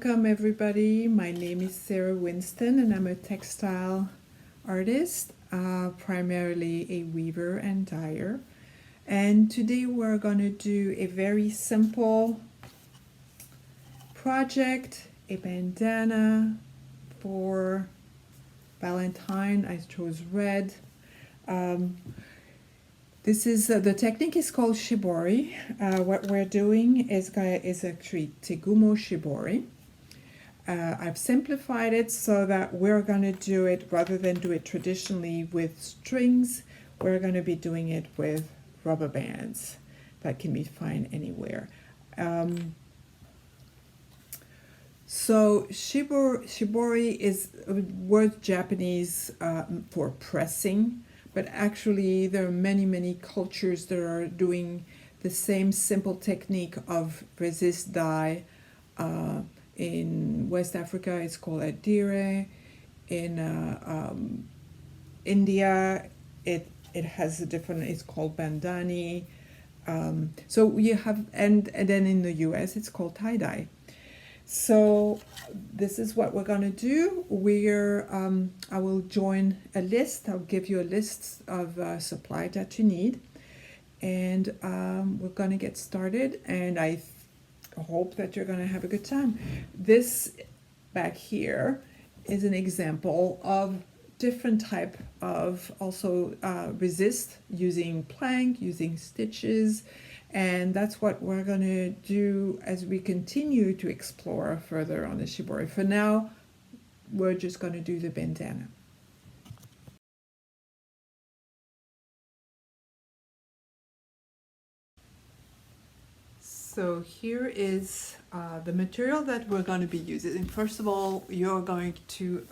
Welcome everybody. My name is Sarah Winston and I'm a textile artist, primarily a weaver and dyer. And today we're going to do a very simple project, a bandana for Valentine. I chose red. This is the technique is called Shibori. What we're doing is actually Tegumo Shibori. I've simplified it so that we're going to do it, rather than do it traditionally with strings, we're going to be doing it with rubber bands that can be found anywhere. So Shibori is a word Japanese for pressing. But actually, there are many cultures that are doing the same simple technique of resist dye. In West Africa, it's called adire. In India, it has a different. It's called bandani. So you have, and then in the U.S., it's called tie dye. So this is what we're going to do. I will join a list. I'll give you a list of supply that you need. And we're going to get started. And I hope that you're going to have a good time. This back here is an example of different type of also resist, using plank, using stitches. And that's what we're going to do as we continue to explore further on the Shibori. For now, we're just going to do the bandana. So here is the material that we're going to be using. First of all, you're going to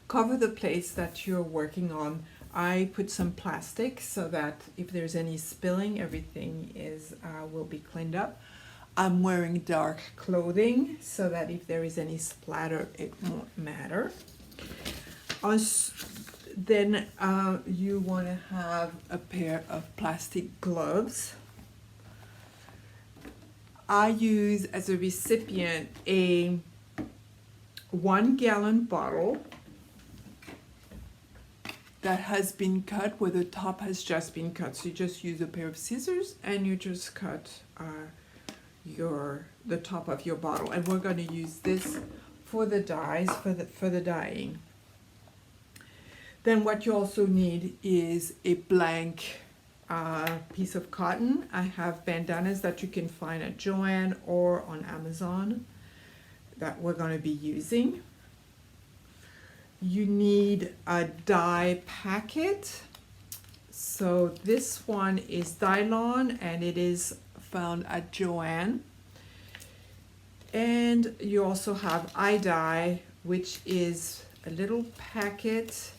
cover the place that you're working on. I put some plastic so that if there's any spilling, everything will be cleaned up. I'm wearing dark clothing so that if there is any splatter, it won't matter. Then you want to have a pair of plastic gloves. I use as a recipient a 1-gallon bottle that has been cut, where the top has just been cut. So you just use a pair of scissors and you just cut the top of your bottle. And we're going to use this for the dyes, for the dyeing. Then what you also need is a blank piece of cotton. I have bandanas that you can find at Joann or on Amazon that we're going to be using. You need a dye packet. So this one is Dylon and it is found at Joann. And you also have iDye, which is a little packet.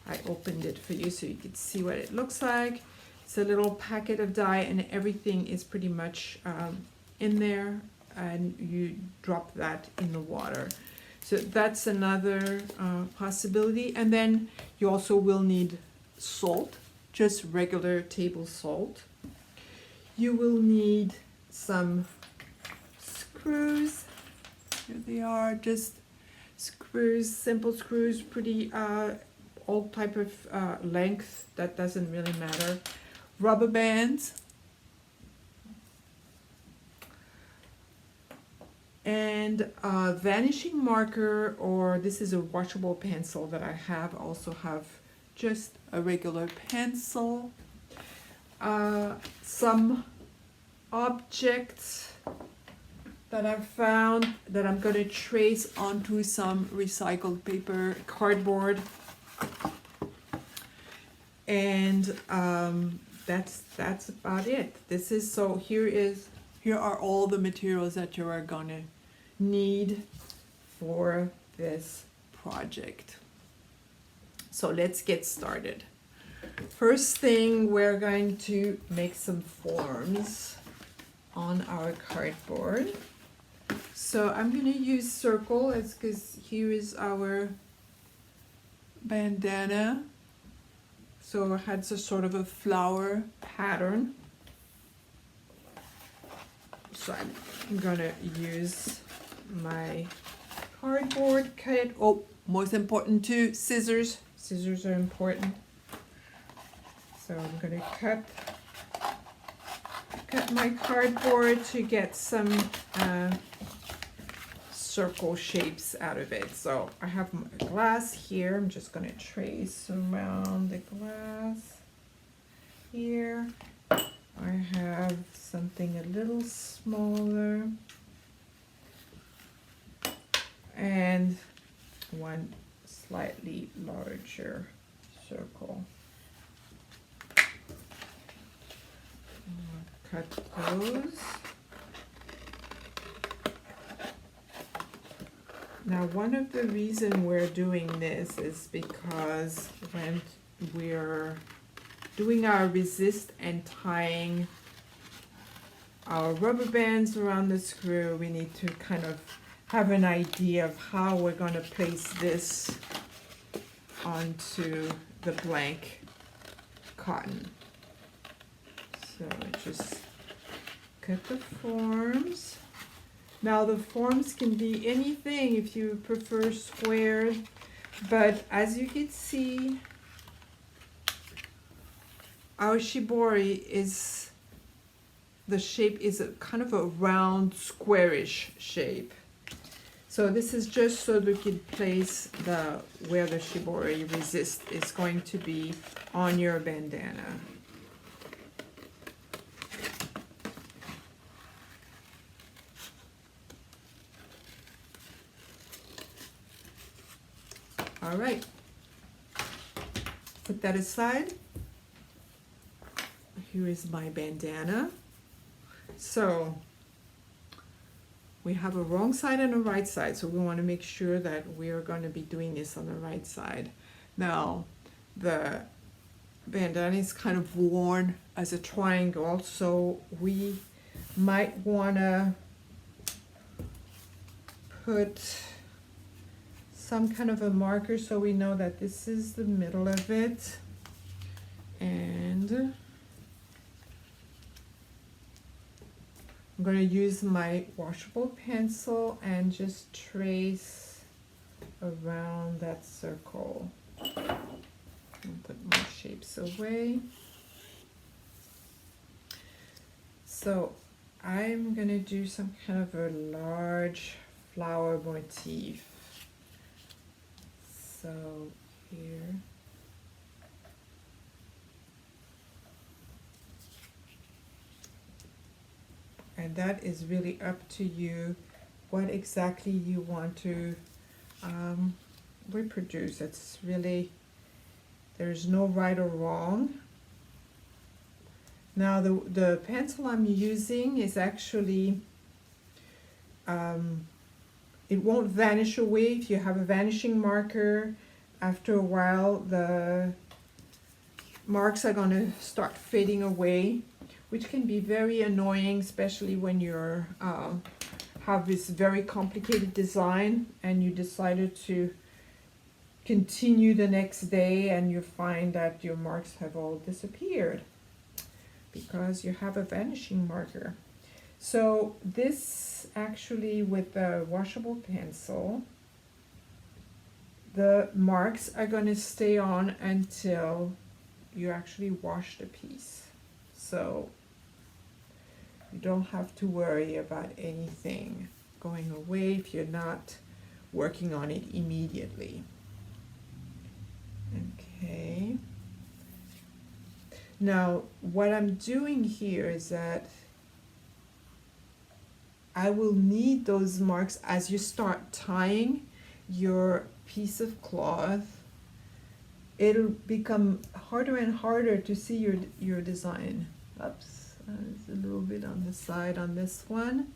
I opened it for you so you could see what it looks like. It's a little packet of dye and everything is pretty much in there, and you drop that in the water. So that's another possibility. And then you also will need salt, just regular table salt. You will need some screws. Here they are, just screws, simple screws, pretty all type of length, that doesn't really matter. Rubber bands. And a vanishing marker, or this is a washable pencil that I have. Also have just a regular pencil. Some objects that I've found that I'm going to trace onto some recycled paper, cardboard. And that's about it. This is, so here are all the materials that you are going to need for this project. So let's get started. First thing, we're going to make some forms on our cardboard. So I'm going to use circle, because here is our bandana. So it has a sort of a flower pattern. So I'm going to use my cardboard, cut it. Oh, most important too, scissors. Scissors are important. So I'm going to cut my cardboard to get some circle shapes out of it. So I have my glass here. I'm just going to trace around the glass here. I have something a little smaller and one slightly larger circle. I'll cut those. Now, one of the reasons we're doing this is because when we're doing our resist and tying our rubber bands around the screw, we need to kind of have an idea of how we're going to place this onto the blank cotton. So I just cut the forms. Now the forms can be anything if you prefer squares, but as you can see, our shibori is, the shape is a kind of a round squarish shape. So this is just so we can place the where the shibori resist is going to be on your bandana. All right, put that aside. Here is my bandana. So we have a wrong side and a right side, so we want to make sure that we are going to be doing this on the right side. Now, the bandana is kind of worn as a triangle, so we might want to put some kind of a marker so we know that this is the middle of it. And I'm going to use my washable pencil and just trace around that circle. And put my shapes away. So I'm going to do some kind of a large flower motif. So here. And that is really up to you, what exactly you want to reproduce. It's really, there's no right or wrong. Now the pencil I'm using is actually, it won't vanish away. If you have a vanishing marker, after a while the marks are going to start fading away, which can be very annoying, especially when you're have this very complicated design and you decided to continue the next day and you find that your marks have all disappeared because you have a vanishing marker. So this actually, with the washable pencil, the marks are going to stay on until you actually wash the piece. So you don't have to worry about anything going away if you're not working on it immediately. Okay. Now, what I'm doing here is that I will need those marks as you start tying your piece of cloth. It'll become harder and harder to see your design. Oops, there's a little bit on the side on this one.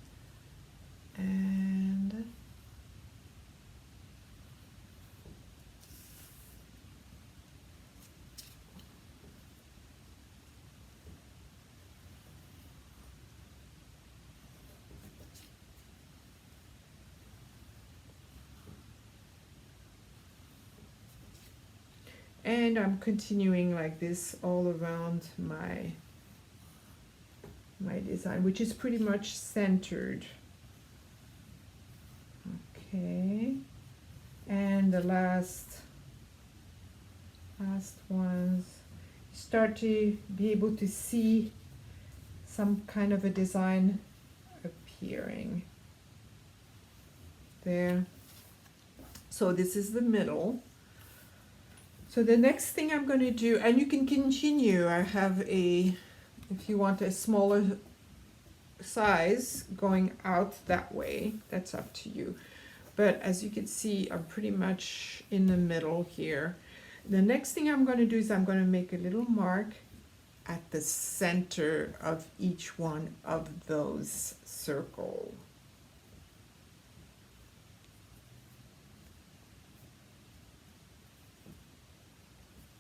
And I'm continuing like this all around my design, which is pretty much centered. Okay, and the last ones, start to be able to see some kind of a design appearing there. So this is the middle. So the next thing I'm going to do, and you can continue, I have a, if you want a smaller size going out that way, that's up to you. But as you can see, I'm pretty much in the middle here. The next thing I'm going to do is I'm going to make a little mark at the center of each one of those circles.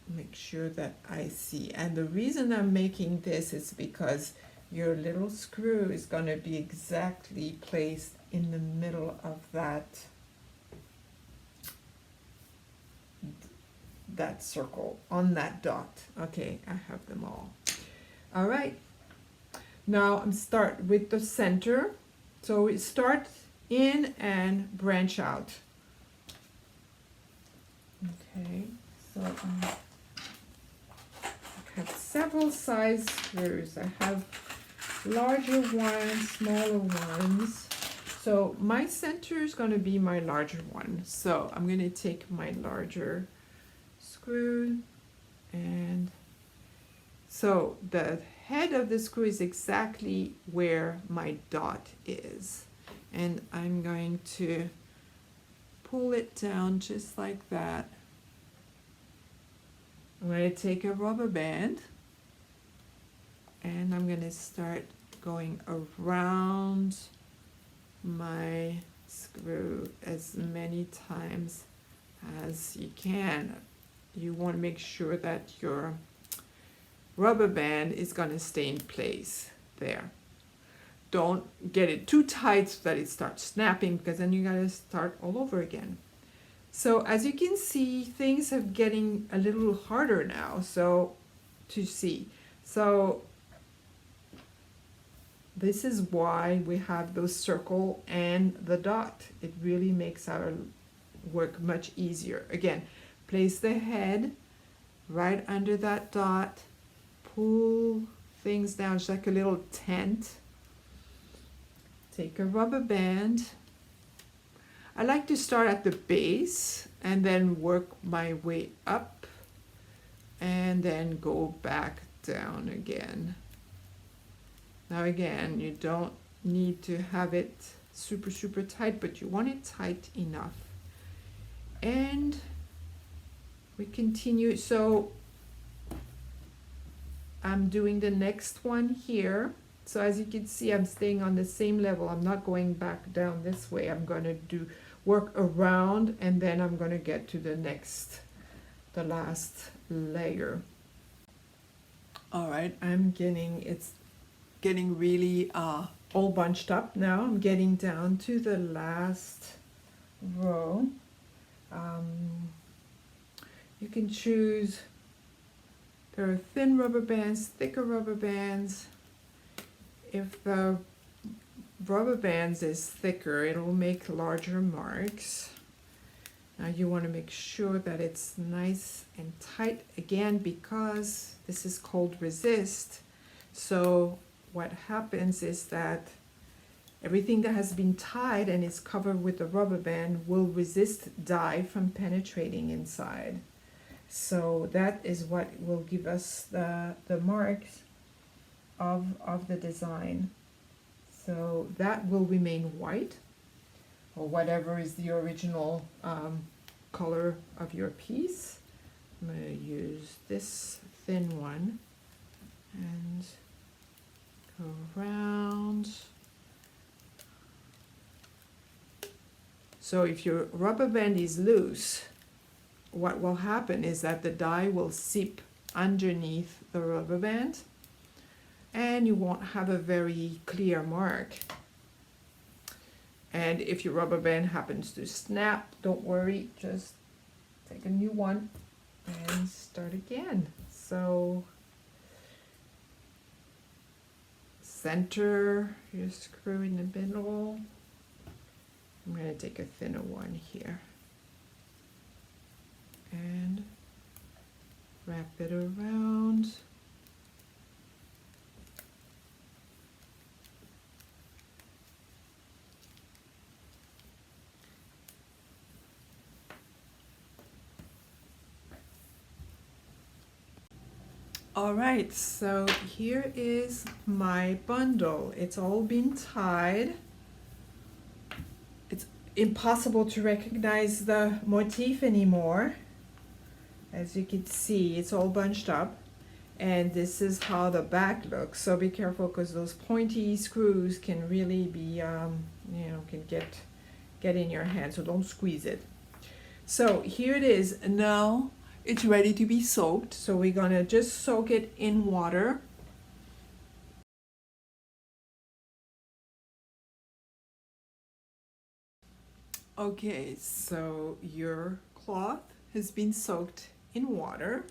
Make sure that I see. And the reason I'm making this is because your little screw is going to be exactly placed in the middle of that circle on that dot. Okay, I have them all. All right. Now I'm start with the center. So we start in and branch out. Okay, so I have several size screws. I have larger ones, smaller ones. So my center is going to be my larger one. So I'm going to take my larger screw, and so the head of the screw is exactly where my dot is. And I'm going to pull it down just like that. I'm going to take a rubber band and I'm going to start going around my screw as many times as you can. You want to make sure that your rubber band is going to stay in place there. Don't get it too tight so that it starts snapping, because then you got to start all over again. So as you can see, things are getting a little harder now to see. So this is why we have those circle and the dot. It really makes our work much easier. Again, place the head right under that dot, pull things down, it's like a little tent. Take a rubber band. I like to start at the base and then work my way up and then go back down again. Now again, you don't need to have it super tight, but you want it tight enough. And we continue. So I'm doing the next one here. So as you can see, I'm staying on the same level. I'm not going back down this way. I'm going to work around, and then I'm going to get to the last layer. All right, it's getting really all bunched up now. I'm getting down to the last row. You can choose, there are thin rubber bands, thicker rubber bands. If the rubber bands is thicker, it will make larger marks. Now you want to make sure that it's nice and tight, again, because this is cold resist. So what happens is that everything that has been tied and is covered with the rubber band will resist dye from penetrating inside. So that is what will give us the marks of the design. So that will remain white, or whatever is the original color of your piece. I'm going to use this thin one and go around. So if your rubber band is loose, what will happen is that the dye will seep underneath the rubber band, and you won't have a very clear mark. And if your rubber band happens to snap, don't worry, just take a new one and start again. So center your screw in the middle, I'm going to take a thinner one here and wrap it around. All right, so here is my bundle. It's all been tied. It's impossible to recognize the motif anymore. As you can see, it's all bunched up. And this is how the back looks. So be careful because those pointy screws can really be, you know, can get in your hand. So don't squeeze it. So here it is. Now it's ready to be soaked. So we're gonna just soak it in water. Okay, so your cloth has been soaked in water.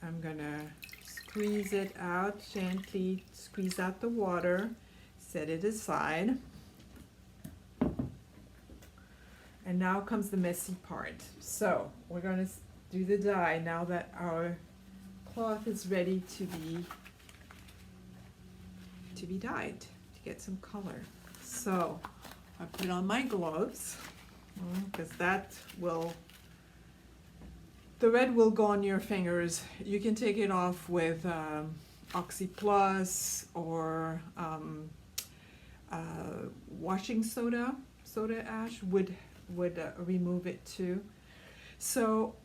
I'm gonna squeeze it out gently, squeeze out the water, set it aside. And now comes the messy part. So we're gonna do the dye now that our cloth is ready to be dyed, to get some color. So I put on my gloves because the red will go on your fingers. You can take it off with Oxy Plus or washing soda ash would remove it too. So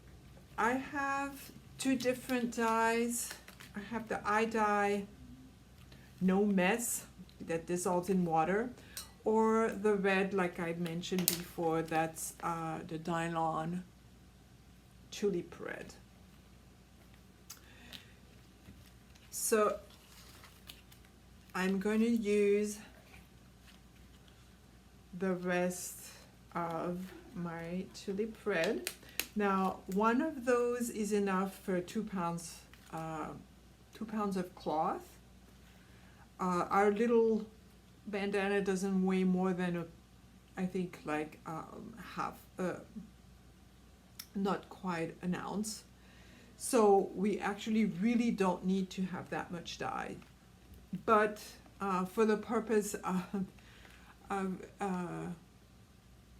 I have two different dyes. I have the eye dye No Mess that dissolves in water, or the red, like I mentioned before, that's the Dylon Tulip Red. So I'm going to use the rest of my Tulip Red. Now, one of those is enough for 2 pounds, 2 pounds of cloth. Our little bandana doesn't weigh more than I think like half, not quite an ounce. So we actually really don't need to have that much dye. But for the purpose of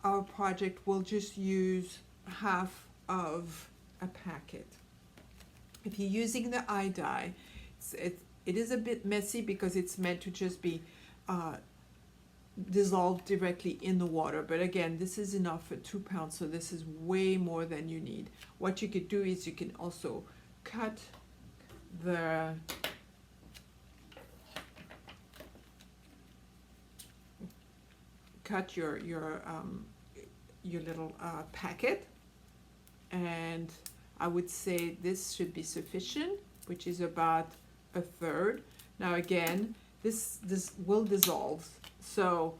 our project, we'll just use half of a packet. If you're using the eye dye, it is a bit messy because it's meant to just be dissolved directly in the water. But again, this is enough for 2 pounds, so this is way more than you need. What you could do is you can also cut your little packet, and I would say this should be sufficient, which is about a third. Now again, this will dissolve, so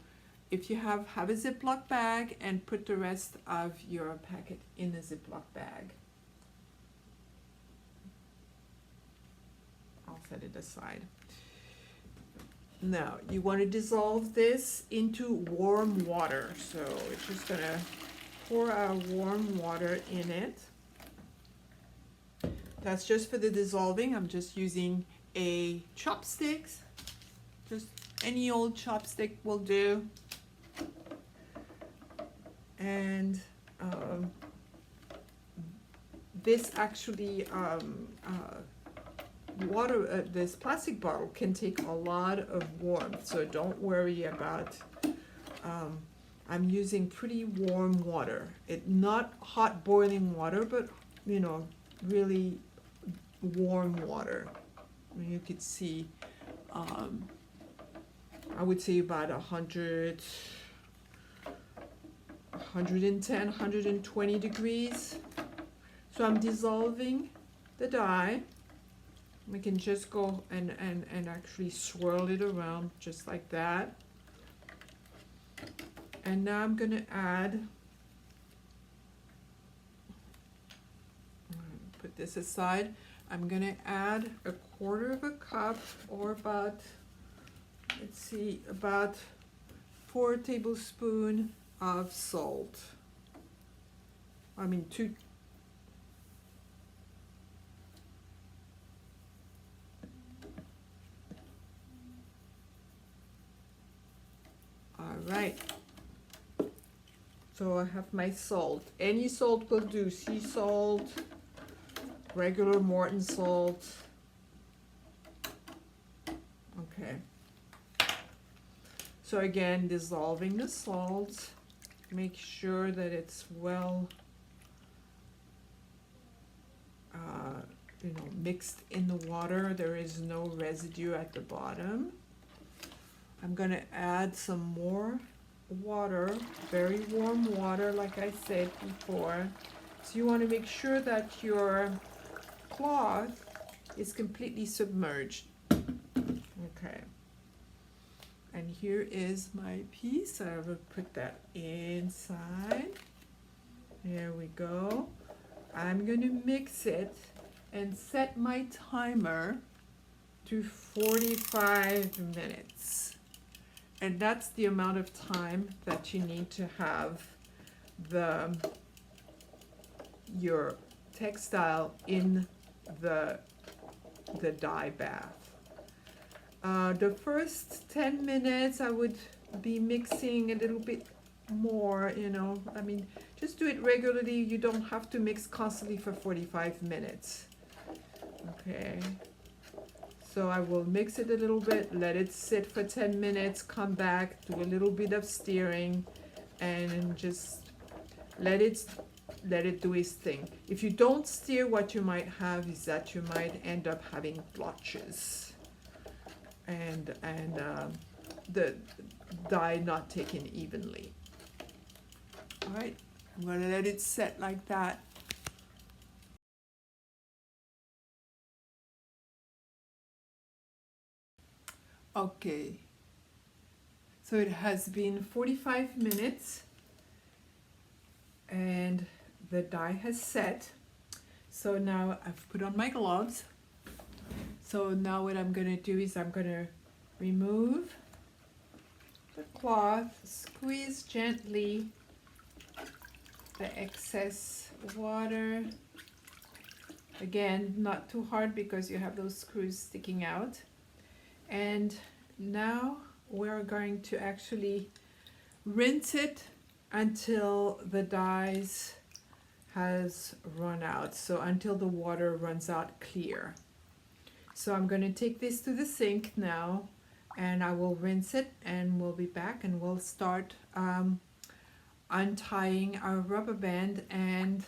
if you have a Ziploc bag and put the rest of your packet in a Ziploc bag. I'll set it aside. Now you want to dissolve this into warm water, so it's just gonna pour our warm water in it. That's just for the dissolving. I'm just using a chopsticks, just any old chopstick will do. And this actually this plastic bottle can take a lot of warmth, so don't worry about I'm using pretty warm water. Not hot boiling water, but you know, really warm water. You could see I would say about 100, 110, 120 degrees. So I'm dissolving the dye. We can just go and actually swirl it around just like that. And now I'm going to add, put this aside, I'm going to add 1/4 cup, or about, let's see, about 4 tablespoons of salt. I mean, 2. All right. So I have my salt. Any salt will do. Sea salt, regular Morton salt. Okay. So again, dissolving the salt. Make sure that it's well, mixed in the water. There is no residue at the bottom. I'm gonna add some more water, very warm water, like I said before. So you want to make sure that your cloth is completely submerged. Okay. And here is my piece. I will put that inside. There we go. I'm going to mix it and set my timer to 45 minutes. And that's the amount of time that you need to have your textile in the dye bath. The first 10 minutes I would be mixing a little bit more, I mean, just do it regularly. You don't have to mix constantly for 45 minutes. Okay. So I will mix it a little bit, let it sit for 10 minutes, come back, do a little bit of stirring, and just let it do its thing. If you don't stir, what you might have is that you might end up having blotches and the dye not taken evenly. All right, I'm gonna let it set like that. Okay, so it has been 45 minutes and the dye has set. So now I've put on my gloves. So now what I'm gonna do is I'm gonna remove the cloth, squeeze gently the excess water. Again, not too hard because you have those screws sticking out. And now we're going to actually rinse it until the dyes has run out. So until the water runs out clear. So I'm going to take this to the sink now and I will rinse it and we'll be back and we'll start untying our rubber band and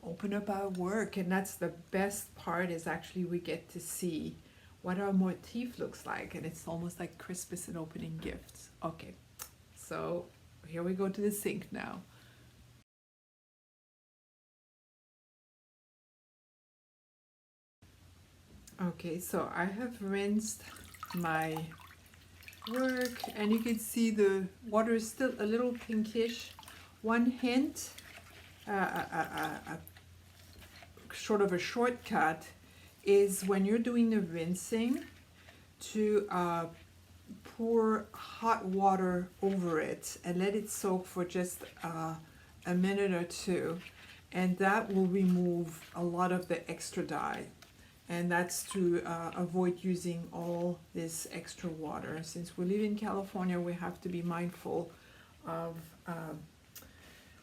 open up our work. And that's the best part, is actually we get to see what our motif looks like, and it's almost like Christmas and opening gifts. Okay, so here we go to the sink now. Okay, so I have rinsed my work and you can see the water is still a little pinkish. One hint, sort of a shortcut, is when you're doing the rinsing to pour hot water over it and let it soak for just a minute or two, and that will remove a lot of the extra dye, and that's to avoid using all this extra water. Since we live in California, we have to be mindful of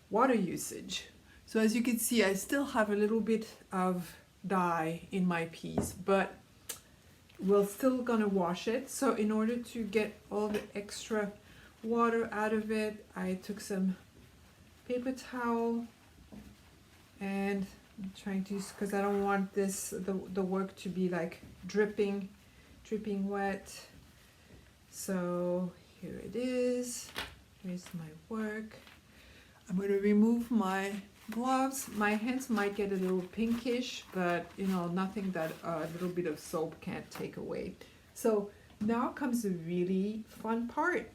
water usage. So as you can see, I still have a little bit of dye in my piece, but we're still gonna wash it. So in order to get all the extra water out of it, I took some paper towel and I'm trying to use, because I don't want the work to be like dripping wet. So here it is. Here's my work. I'm going to remove my gloves. My hands might get a little pinkish, but nothing that a little bit of soap can't take away. So now comes the really fun part.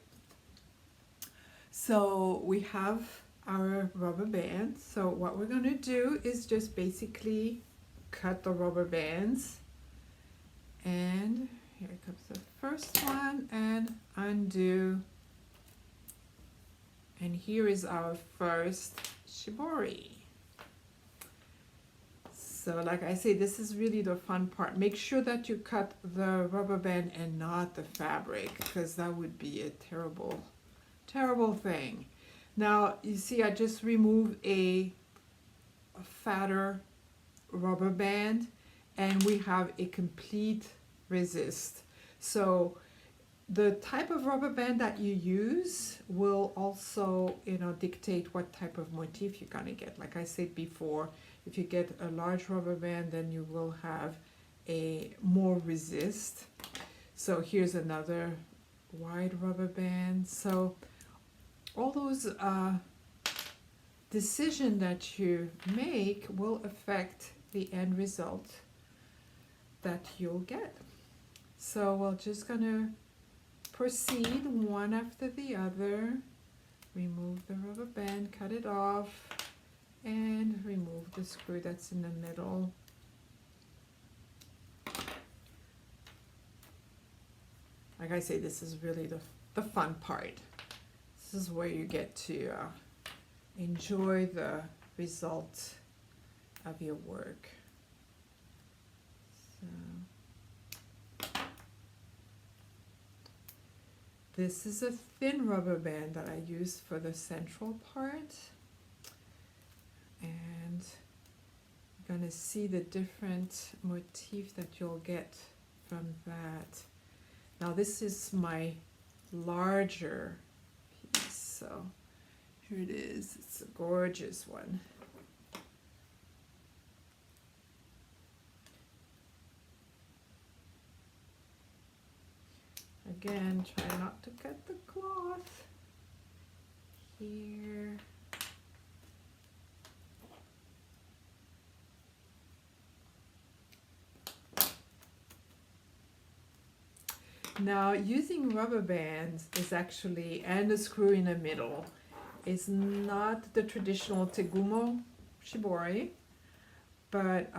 So we have our rubber band. So what we're going to do is just basically cut the rubber bands, and here comes the first one, and undo And here is our first shibori. So like I say, this is really the fun part. Make sure that you cut the rubber band and not the fabric, because that would be a terrible, terrible thing. Now, you see, I just removed a fatter rubber band, and we have a complete resist. So the type of rubber band that you use will also, dictate what type of motif you're gonna get. Like I said before, if you get a large rubber band, then you will have a more resist. So here's another wide rubber band. So all those decisions that you make will affect the end result that you'll get. So we're just gonna proceed one after the other. Remove the rubber band, cut it off, and remove the screw that's in the middle. Like I say, this is really the fun part. This is where you get to enjoy the result of your work. So this is a thin rubber band that I use for the central part, and you're gonna see the different motif that you'll get from that. Now this is my larger piece, so here it is. It's a gorgeous one. Again, try not to cut the cloth here. Now, using rubber bands is actually, and a screw in the middle, is not the traditional tegumo shibori, but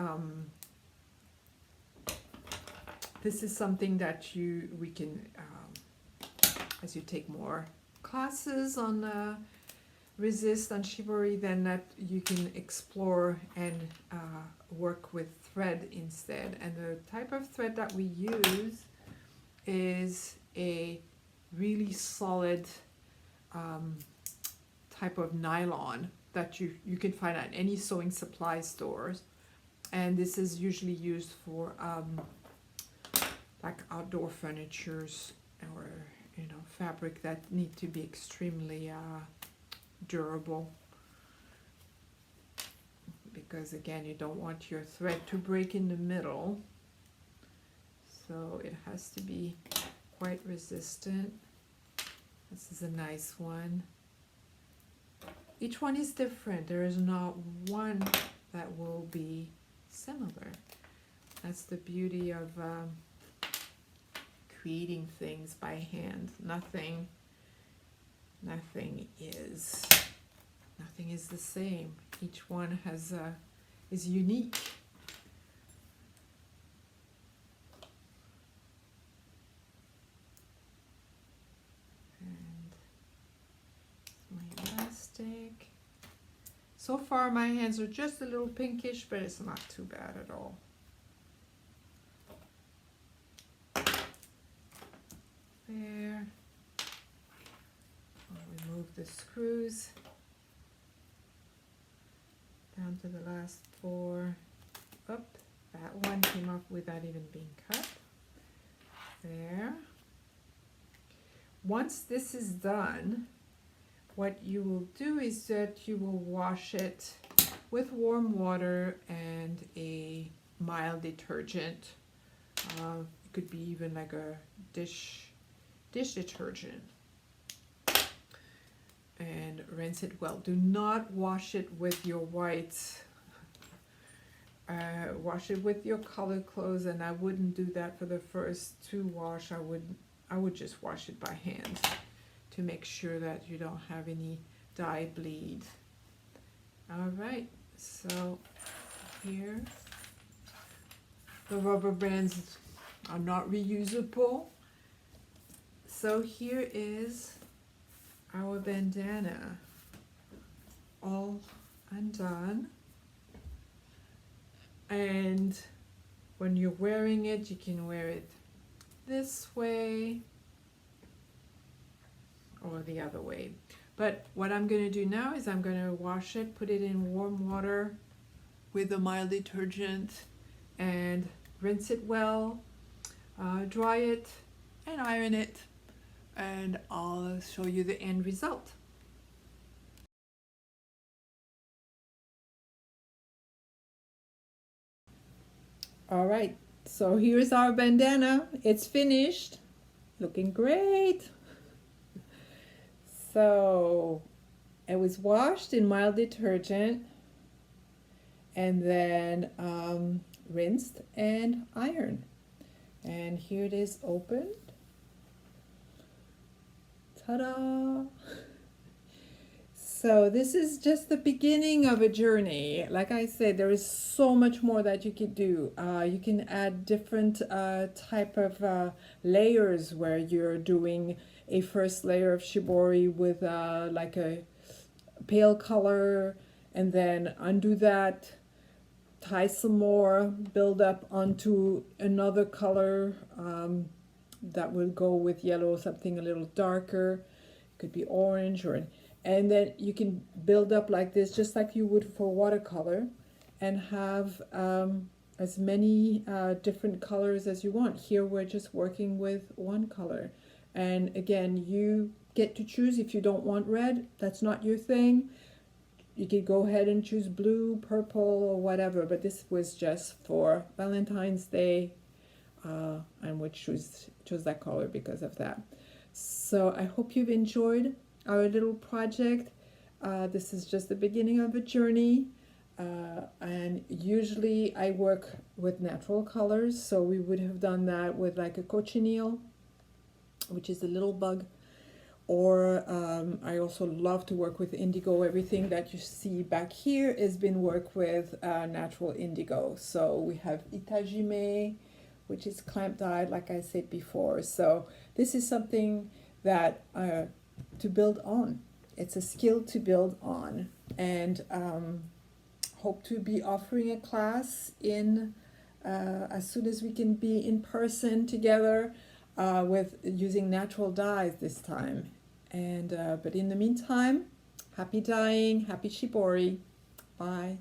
this is something that we can, as you take more classes on resist on shibori, then that you can explore and work with thread instead. And the type of thread that we use is a really solid type of nylon that you can find at any sewing supply stores. And this is usually used for like outdoor furnitures or fabric that need to be extremely durable, because again, you don't want your thread to break in the middle, so it has to be quite resistant. This is a nice one. Each one is different. There is not one that will be similar. That's the beauty of creating things by hand. Nothing is the same. Each one has is unique. And my elastic. So far my hands are just a little pinkish, but it's not too bad at all. There. I'll remove the screws down to the last 4. Up, that one came up without even being cut. There. Once this is done, what you will do is that you will wash it with warm water and a mild detergent. It could be even like a dish detergent, and rinse it well. Do not wash it with your whites. Wash it with your colored clothes, and I wouldn't do that for the first 2 wash. I would just wash it by hand to make sure that you don't have any dye bleed. All right, so here the rubber bands are not reusable. So here is our bandana all undone. And when you're wearing it, you can wear it this way or the other way. But what I'm going to do now is I'm going to wash it, put it in warm water with a mild detergent, and rinse it well, dry it, and iron it, and I'll show you the end result. All right, so here's our bandana. It's finished, looking great. So it was washed in mild detergent and then rinsed and ironed. And here it is opened. Ta-da! So this is just the beginning of a journey. Like I said, there is so much more that you can do. You can add different type of layers where you're doing a first layer of shibori with like a pale color, and then undo that, tie some more, build up onto another color that will go with yellow, something a little darker. It could be orange or and then you can build up like this, just like you would for watercolor, and have as many different colors as you want. Here we're just working with one color. And again, you get to choose. If you don't want red, that's not your thing. You could go ahead and choose blue, purple, or whatever, but this was just for Valentine's Day, and we chose that color because of that. So I hope you've enjoyed our little project. This is just the beginning of a journey, and usually I work with natural colors, so we would have done that with like a cochineal, which is a little bug, or I also love to work with indigo. Everything that you see back here has been worked with natural indigo. So we have itajime, which is clamp dyed, like I said before. So this is something that to build on. It's a skill to build on, and hope to be offering a class in as soon as we can be in person together with using natural dyes this time. And but in the meantime, happy dyeing, happy shibori. Bye.